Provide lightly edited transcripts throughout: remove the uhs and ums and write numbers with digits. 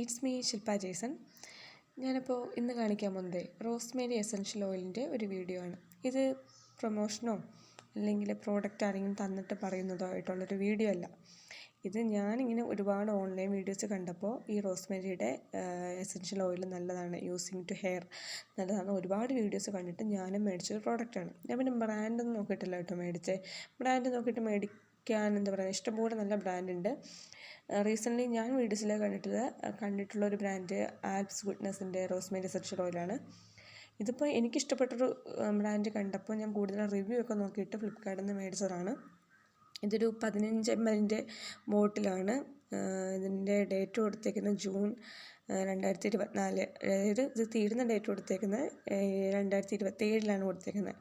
It's me Shilpa Jason. ഞാനിപ്പോൾ ഇന്ന് കാണിക്കാൻ പോകുന്നത് റോസ്മേരി എസൻഷ്യൽ ഓയിലിൻ്റെ ഒരു വീഡിയോ ആണ്. ഇത് പ്രൊമോഷനോ അല്ലെങ്കിൽ പ്രോഡക്റ്റ് ആരെങ്കിലും തന്നിട്ട് പറയുന്നതോ ആയിട്ടുള്ളൊരു വീഡിയോ അല്ല. ഇത് ഞാനിങ്ങനെ ഒരുപാട് ഓൺലൈൻ വീഡിയോസ് കണ്ടപ്പോൾ ഈ റോസ്മേരിയുടെ എസൻഷ്യൽ ഓയിൽ നല്ലതാണ്, യൂസിങ് ടു ഹെയർ നല്ലതാണ്, ഒരുപാട് വീഡിയോസ് കണ്ടിട്ട് ഞാനും മേടിച്ചൊരു പ്രോഡക്റ്റാണ്. ഞാൻ പിന്നെ ബ്രാൻഡൊന്നും നോക്കിയിട്ടില്ല കേട്ടോ മേടിച്ചത്. ബ്രാൻഡ് നോക്കിയിട്ട് മേടിക്കാൻ എന്താ പറയുക, ഇഷ്ടംപോലെ നല്ല ബ്രാൻഡുണ്ട്. റീസെൻ്റ്ലി ഞാൻ വീഡിയോസിൽ കണ്ടിട്ടുള്ള ഒരു ബ്രാൻഡ് ആൽപ്സ് ഗുഡ്നെസ്സിൻ്റെ റോസ്മേരി എസൻഷ്യൽ ഓയിലാണ്. ഇതിപ്പോൾ എനിക്കിഷ്ടപ്പെട്ടൊരു ബ്രാൻഡ് കണ്ടപ്പോൾ ഞാൻ കൂടുതൽ റിവ്യൂ ഒക്കെ നോക്കിയിട്ട് ഫ്ലിപ്കാർട്ടിൽ നിന്ന് മേടിച്ചതാണ്. ഇതൊരു 15 ml ബോട്ടിലാണ്. ഇതിൻ്റെ ഡേറ്റ് കൊടുത്തേക്കുന്നത് ജൂൺ 2024. അതായത് ഇത് തീരുന്ന ഡേറ്റ് കൊടുത്തേക്കുന്നത് 2027 കൊടുത്തേക്കുന്നത്.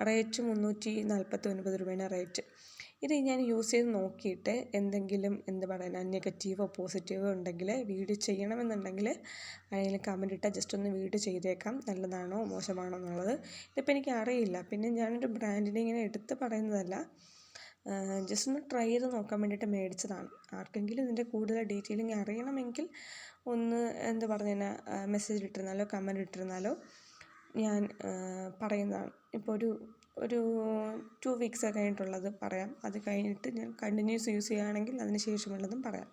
റേറ്റ് 349 രൂപയാണ് റേറ്റ്. ഇത് ഞാൻ യൂസ് ചെയ്ത് നോക്കിയിട്ട് എന്തെങ്കിലും നെഗറ്റീവോ പോസിറ്റീവോ ഉണ്ടെങ്കിൽ വീഡിയോ ചെയ്യണമെന്നുണ്ടെങ്കിൽ അതിൽ കമൻറ്റ് ഇട്ടാൽ ജസ്റ്റ് ഒന്ന് വീഡിയോ ചെയ്തേക്കാം, നല്ലതാണോ മോശമാണോ എന്നുള്ളത്. ഇതിപ്പോൾ എനിക്ക് അറിയില്ല. പിന്നെ ഞാനൊരു ബ്രാൻഡിനെ ഇങ്ങനെ എടുത്ത് പറയുന്നതല്ല, ജസ്റ്റ് ഒന്ന് ട്രൈ ചെയ്ത് നോക്കാൻ വേണ്ടിയിട്ട് മേടിച്ചതാണ്. ആർക്കെങ്കിലും ഇതിൻ്റെ കൂടുതൽ ഡീറ്റെയിലിംഗ് അറിയണമെങ്കിൽ ഒന്ന് മെസ്സേജ് ഇട്ടിരുന്നാലോ കമൻറ്റ് ഇട്ടിരുന്നാലോ ഞാൻ പറയുന്നതാണ്. ഇപ്പോൾ ഒരു 2 വീക്സ് കഴിഞ്ഞിട്ടുള്ളത് പറയാം. അത് കഴിഞ്ഞിട്ട് ഞാൻ കണ്ടിന്യൂസ് യൂസ് ചെയ്യുകയാണെങ്കിൽ അതിന് ശേഷമുള്ളതും പറയാം.